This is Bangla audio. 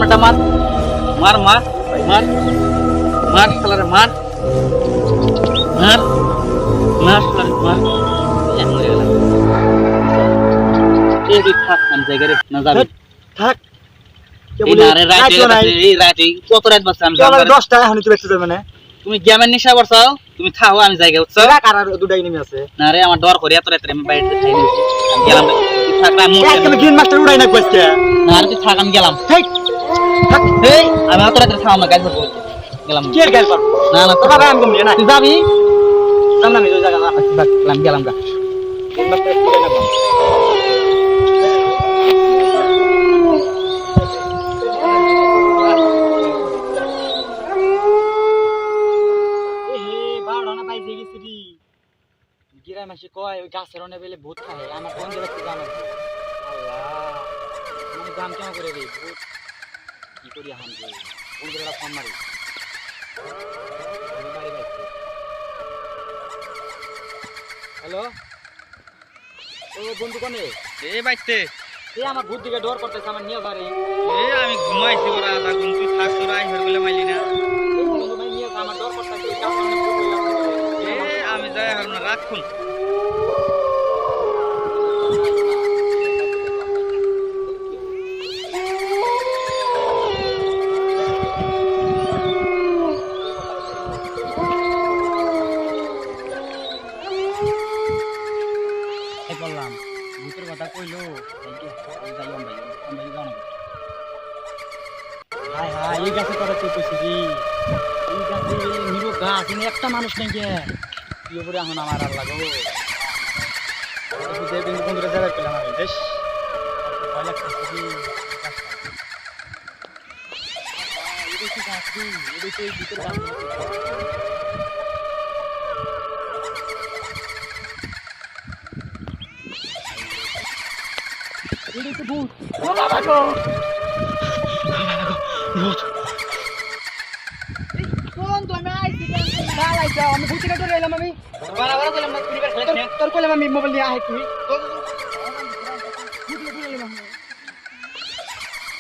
সামনেটা মার মার মার মার মার শালারে মার মার মার শালারে মার এই মরে গেল এই তুই থাক আমি জায়গায় না যাবি থাক এই না রে রাতে কত রাত বসে আমি 10 টাকা এখন তুই বেচতে যাবে না তুমি গেমের নেশা করছাও তুমি থাও আমি জায়গায় উঠছো রাখ আর দুটাই নেমে আছে না রে আমার ডর করে এত রাতে আমি বাইরে খাই নিছি আমি গেলাম তুই থাক আমি একদম গ্রিন মাস্টার উড়াই না কইছে না তুই থাক আমি গেলাম ঠিক থাক এই আমি এত রাতে থাও না গাছ করব গেলাম কি গাল পারবো না না তোরা ভাই আমি ঘুম না তুই যাবি জান না আমি ওই জায়গা না গেলাম গেলাম গা গ্রিন মাস্টার উড়াই না গিরা মাসি কয় ওই গাছের অনে বেলে ভূত খায় আমার কোন জায়গা থেকে জানো আল্লাহ আমি জান কেমন করে রে ভূত কি করি এখন যে কোন জায়গাটা ফোন মারি হ্যালো ও বন্ধু কোনে এ বাইতে এই আমার ভূত দিকে ডর করতেছে আমার নিয়ে বাড়ি এ আমি ঘুমাইছি ওরা আধা ঘুম তুই থাক তোরা আই হরগুলে মাইলি না এই বন্ধু ভাই নিয়ে আমার ডর করতেছে এই গাছের অনে ভূত এ আমি যাই হার না রাখুন বললাম ভূতের কথা কইলো হাই হাই এই গাছে কথা তুই কইছিস এই গাছে নিরো গাছ এনে একটা মানুষ নেই গে কি উপরে এখন আমার আর লাগো যে বিন্দু বন্ধুরা যাবে পেলাম আমি বেশ ভয় লাগতেছে এটা কি গাছ রে এটা তো এই ভিতরে গাছ এটা তো ভূত ও বাবা গো ভূত এই কোন তুমি আইছি কেন দাঁড়াই যাও আমি ভূতিকে ধরে এলাম আমি বাড়া বাড়া কইলাম না তুমি তোর কইলাম আমি মোবাইল নিয়ে আহে তুই